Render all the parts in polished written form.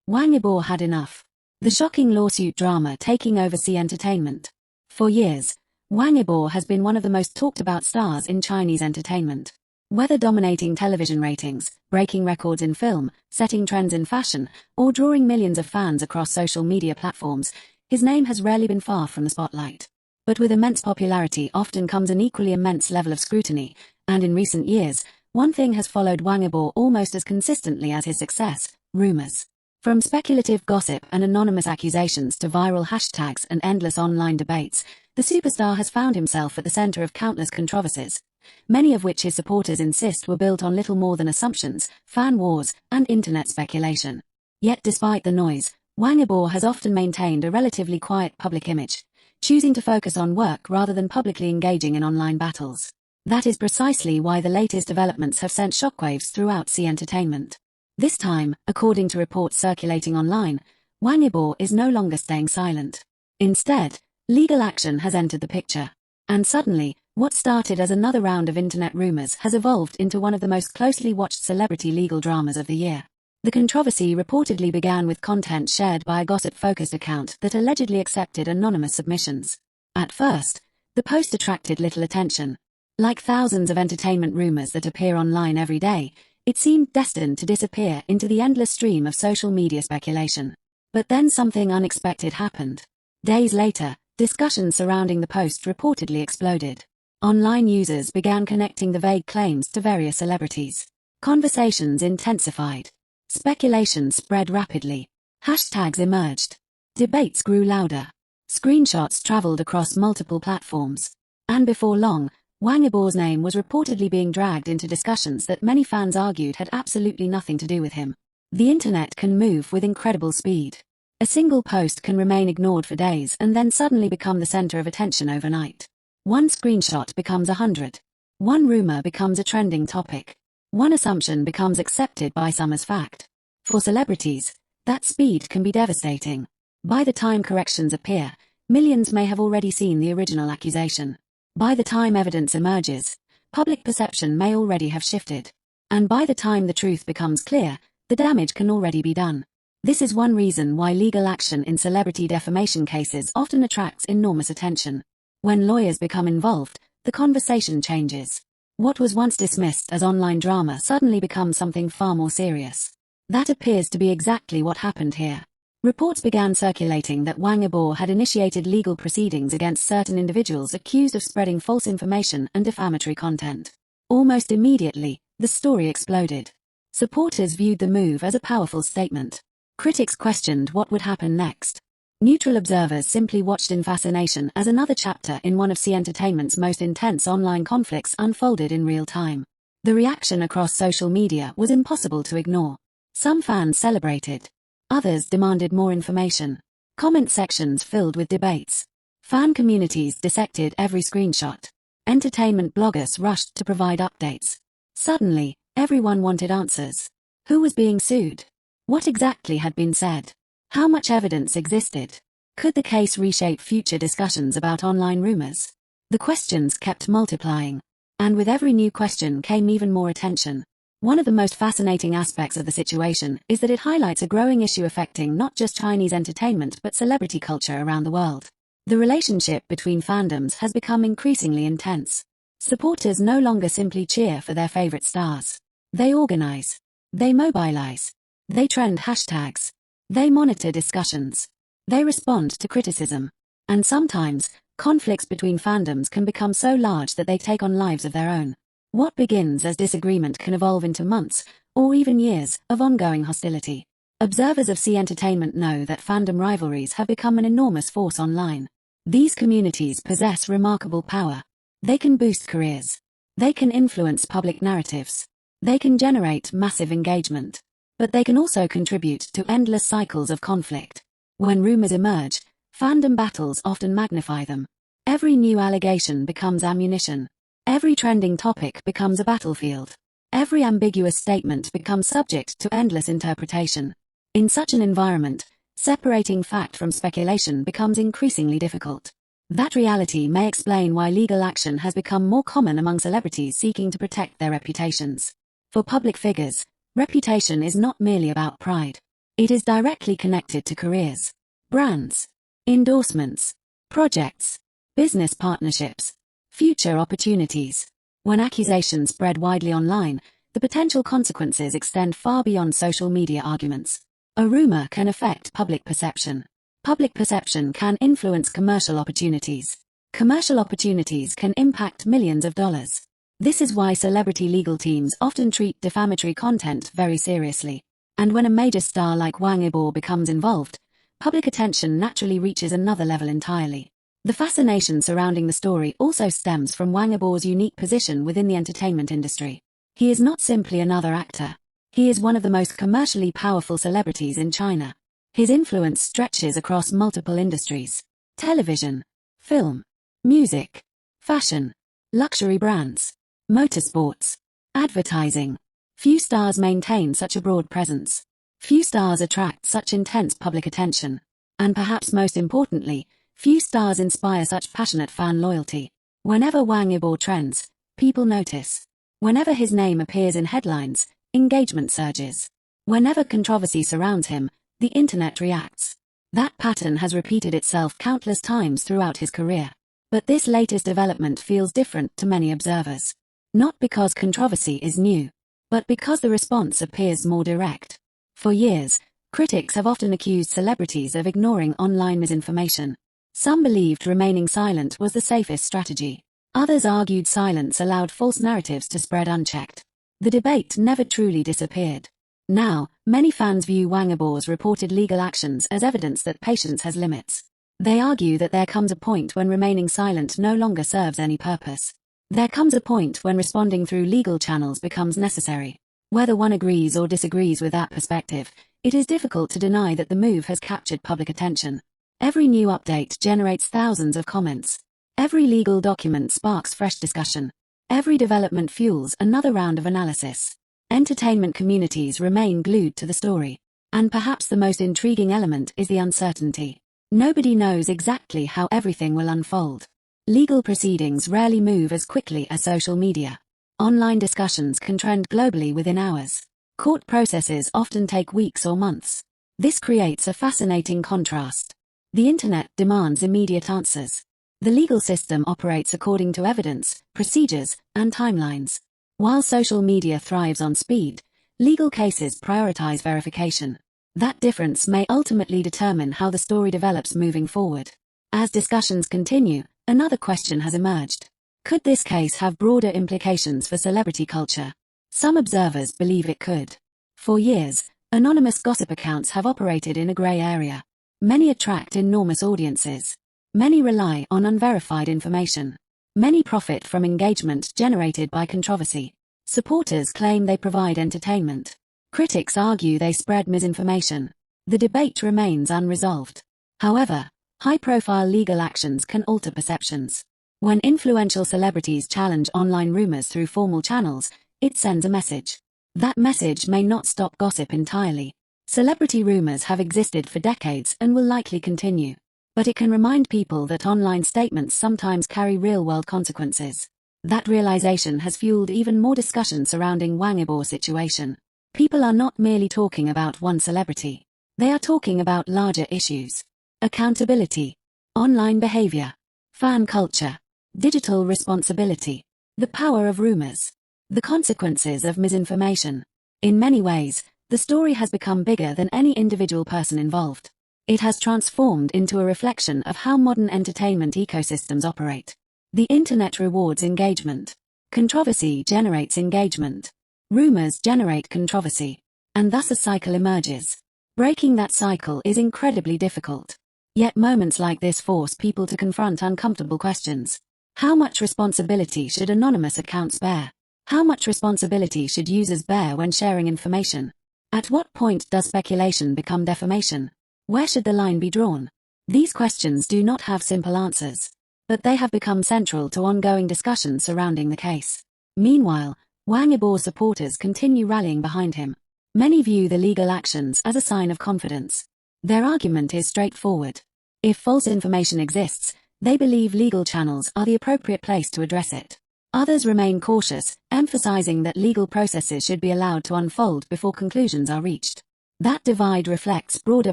Wang Yibo had enough. The shocking lawsuit drama taking over Sea Entertainment. For years, Wang Yibo has been one of the most talked about stars in Chinese entertainment. Whether dominating television ratings, breaking records in film, setting trends in fashion, or drawing millions of fans across social media platforms, his name has rarely been far from the spotlight. But with immense popularity often comes an equally immense level of scrutiny, and in recent years, one thing has followed Wang Yibo almost as consistently as his success: rumors. From speculative gossip and anonymous accusations to viral hashtags and endless online debates, the superstar has found himself at the center of countless controversies, many of which his supporters insist were built on little more than assumptions, fan wars, and internet speculation. Yet despite the noise, Wang Yibo has often maintained a relatively quiet public image, choosing to focus on work rather than publicly engaging in online battles. That is precisely why the latest developments have sent shockwaves throughout Sea Entertainment. This time, according to reports circulating online, Wang Yibo is no longer staying silent. Instead, legal action has entered the picture. And suddenly, what started as another round of internet rumors has evolved into one of the most closely watched celebrity legal dramas of the year. The controversy reportedly began with content shared by a gossip-focused account that allegedly accepted anonymous submissions. At first, the post attracted little attention. Like thousands of entertainment rumors that appear online every day, it seemed destined to disappear into the endless stream of social media speculation. But then something unexpected happened. Days later, discussions surrounding the post reportedly exploded. Online users began connecting the vague claims to various celebrities. Conversations intensified. Speculation spread rapidly. Hashtags emerged. Debates grew louder. Screenshots traveled across multiple platforms. And before long, Wang Yibo's name was reportedly being dragged into discussions that many fans argued had absolutely nothing to do with him. The internet can move with incredible speed. A single post can remain ignored for days and then suddenly become the center of attention overnight. One screenshot becomes 100. One rumor becomes a trending topic. One assumption becomes accepted by some as fact. For celebrities, that speed can be devastating. By the time corrections appear, millions may have already seen the original accusation. By the time evidence emerges, public perception may already have shifted. And by the time the truth becomes clear, the damage can already be done. This is one reason why legal action in celebrity defamation cases often attracts enormous attention. When lawyers become involved, the conversation changes. What was once dismissed as online drama suddenly becomes something far more serious. That appears to be exactly what happened here. Reports began circulating that Wang Yibo had initiated legal proceedings against certain individuals accused of spreading false information and defamatory content. Almost immediately, the story exploded. Supporters viewed the move as a powerful statement. Critics questioned what would happen next. Neutral observers simply watched in fascination as another chapter in one of Sea Entertainment's most intense online conflicts unfolded in real time. The reaction across social media was impossible to ignore. Some fans celebrated. Others demanded more information. Comment sections filled with debates. Fan communities dissected every screenshot. Entertainment bloggers rushed to provide updates. Suddenly, everyone wanted answers. Who was being sued? What exactly had been said? How much evidence existed? Could the case reshape future discussions about online rumors? The questions kept multiplying. And with every new question came even more attention. One of the most fascinating aspects of the situation is that it highlights a growing issue affecting not just Chinese entertainment but celebrity culture around the world. The relationship between fandoms has become increasingly intense. Supporters no longer simply cheer for their favorite stars. They organize. They mobilize. They trend hashtags. They monitor discussions. They respond to criticism. And sometimes, conflicts between fandoms can become so large that they take on lives of their own. What begins as disagreement can evolve into months, or even years, of ongoing hostility. Observers of Sea Entertainment know that fandom rivalries have become an enormous force online. These communities possess remarkable power. They can boost careers. They can influence public narratives. They can generate massive engagement. But they can also contribute to endless cycles of conflict. When rumors emerge, fandom battles often magnify them. Every new allegation becomes ammunition. Every trending topic becomes a battlefield. Every ambiguous statement becomes subject to endless interpretation. In such an environment, separating fact from speculation becomes increasingly difficult. That reality may explain why legal action has become more common among celebrities seeking to protect their reputations. For public figures, reputation is not merely about pride. It is directly connected to careers, brands, endorsements, projects, business partnerships, future opportunities. When accusations spread widely online, the potential consequences extend far beyond social media arguments. A rumor can affect public perception. Public perception can influence commercial opportunities. Commercial opportunities can impact millions of dollars. This is why celebrity legal teams often treat defamatory content very seriously. And when a major star like Wang Yibo becomes involved, public attention naturally reaches another level entirely. The fascination surrounding the story also stems from Wang Yibo's unique position within the entertainment industry. He is not simply another actor. He is one of the most commercially powerful celebrities in China. His influence stretches across multiple industries: television, film, music, fashion, luxury brands, motorsports, advertising. Few stars maintain such a broad presence. Few stars attract such intense public attention. And perhaps most importantly, few stars inspire such passionate fan loyalty. Whenever Wang Yibo trends, people notice. Whenever his name appears in headlines, engagement surges. Whenever controversy surrounds him, the internet reacts. That pattern has repeated itself countless times throughout his career. But this latest development feels different to many observers. Not because controversy is new, but because the response appears more direct. For years, critics have often accused celebrities of ignoring online misinformation. Some believed remaining silent was the safest strategy. Others argued silence allowed false narratives to spread unchecked. The debate never truly disappeared. Now, many fans view Wang Yibo's reported legal actions as evidence that patience has limits. They argue that there comes a point when remaining silent no longer serves any purpose. There comes a point when responding through legal channels becomes necessary. Whether one agrees or disagrees with that perspective, it is difficult to deny that the move has captured public attention. Every new update generates thousands of comments. Every legal document sparks fresh discussion. Every development fuels another round of analysis. Entertainment communities remain glued to the story. And perhaps the most intriguing element is the uncertainty. Nobody knows exactly how everything will unfold. Legal proceedings rarely move as quickly as social media. Online discussions can trend globally within hours. Court processes often take weeks or months. This creates a fascinating contrast. The internet demands immediate answers. The legal system operates according to evidence, procedures, and timelines. While social media thrives on speed, legal cases prioritize verification. That difference may ultimately determine how the story develops moving forward. As discussions continue, another question has emerged. Could this case have broader implications for celebrity culture? Some observers believe it could. For years, anonymous gossip accounts have operated in a gray area. Many attract enormous audiences. Many rely on unverified information. Many profit from engagement generated by controversy. Supporters claim they provide entertainment. Critics argue they spread misinformation. The debate remains unresolved. However, high-profile legal actions can alter perceptions. When influential celebrities challenge online rumors through formal channels, it sends a message. That message may not stop gossip entirely. Celebrity rumors have existed for decades and will likely continue. But it can remind people that online statements sometimes carry real-world consequences. That realization has fueled even more discussion surrounding Wang Yibo's situation. People are not merely talking about one celebrity. They are talking about larger issues. Accountability, online behavior, fan culture, digital responsibility, the power of rumors, the consequences of misinformation. In many ways, the story has become bigger than any individual person involved. It has transformed into a reflection of how modern entertainment ecosystems operate. The internet rewards engagement. Controversy generates engagement. Rumors generate controversy. And thus a cycle emerges. Breaking that cycle is incredibly difficult. Yet moments like this force people to confront uncomfortable questions. How much responsibility should anonymous accounts bear? How much responsibility should users bear when sharing information? At what point does speculation become defamation? Where should the line be drawn? These questions do not have simple answers, but they have become central to ongoing discussions surrounding the case. Meanwhile, Wang Yibo's supporters continue rallying behind him. Many view the legal actions as a sign of confidence. Their argument is straightforward. If false information exists, they believe legal channels are the appropriate place to address it. Others remain cautious, emphasizing that legal processes should be allowed to unfold before conclusions are reached. That divide reflects broader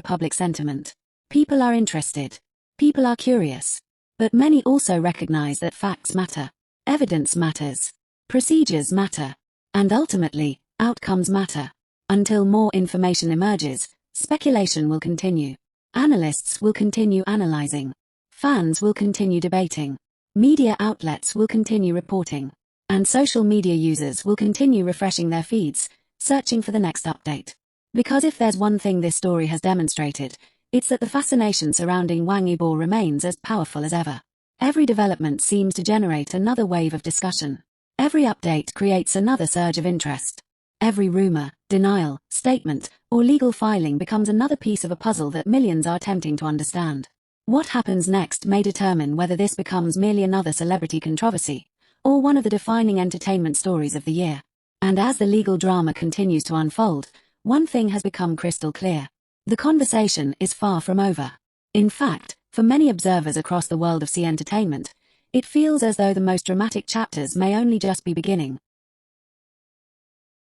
public sentiment. People are interested. People are curious. But many also recognize that facts matter. Evidence matters. Procedures matter. And ultimately, outcomes matter. Until more information emerges, speculation will continue. Analysts will continue analyzing. Fans will continue debating. Media outlets will continue reporting. And social media users will continue refreshing their feeds, searching for the next update. Because if there's one thing this story has demonstrated, it's that the fascination surrounding Wang Yibo remains as powerful as ever. Every development seems to generate another wave of discussion. Every update creates another surge of interest. Every rumor, denial, statement, or legal filing becomes another piece of a puzzle that millions are attempting to understand. What happens next may determine whether this becomes merely another celebrity controversy, or one of the defining entertainment stories of the year. And as the legal drama continues to unfold, one thing has become crystal clear. The conversation is far from over. In fact, for many observers across the world of entertainment, it feels as though the most dramatic chapters may only just be beginning.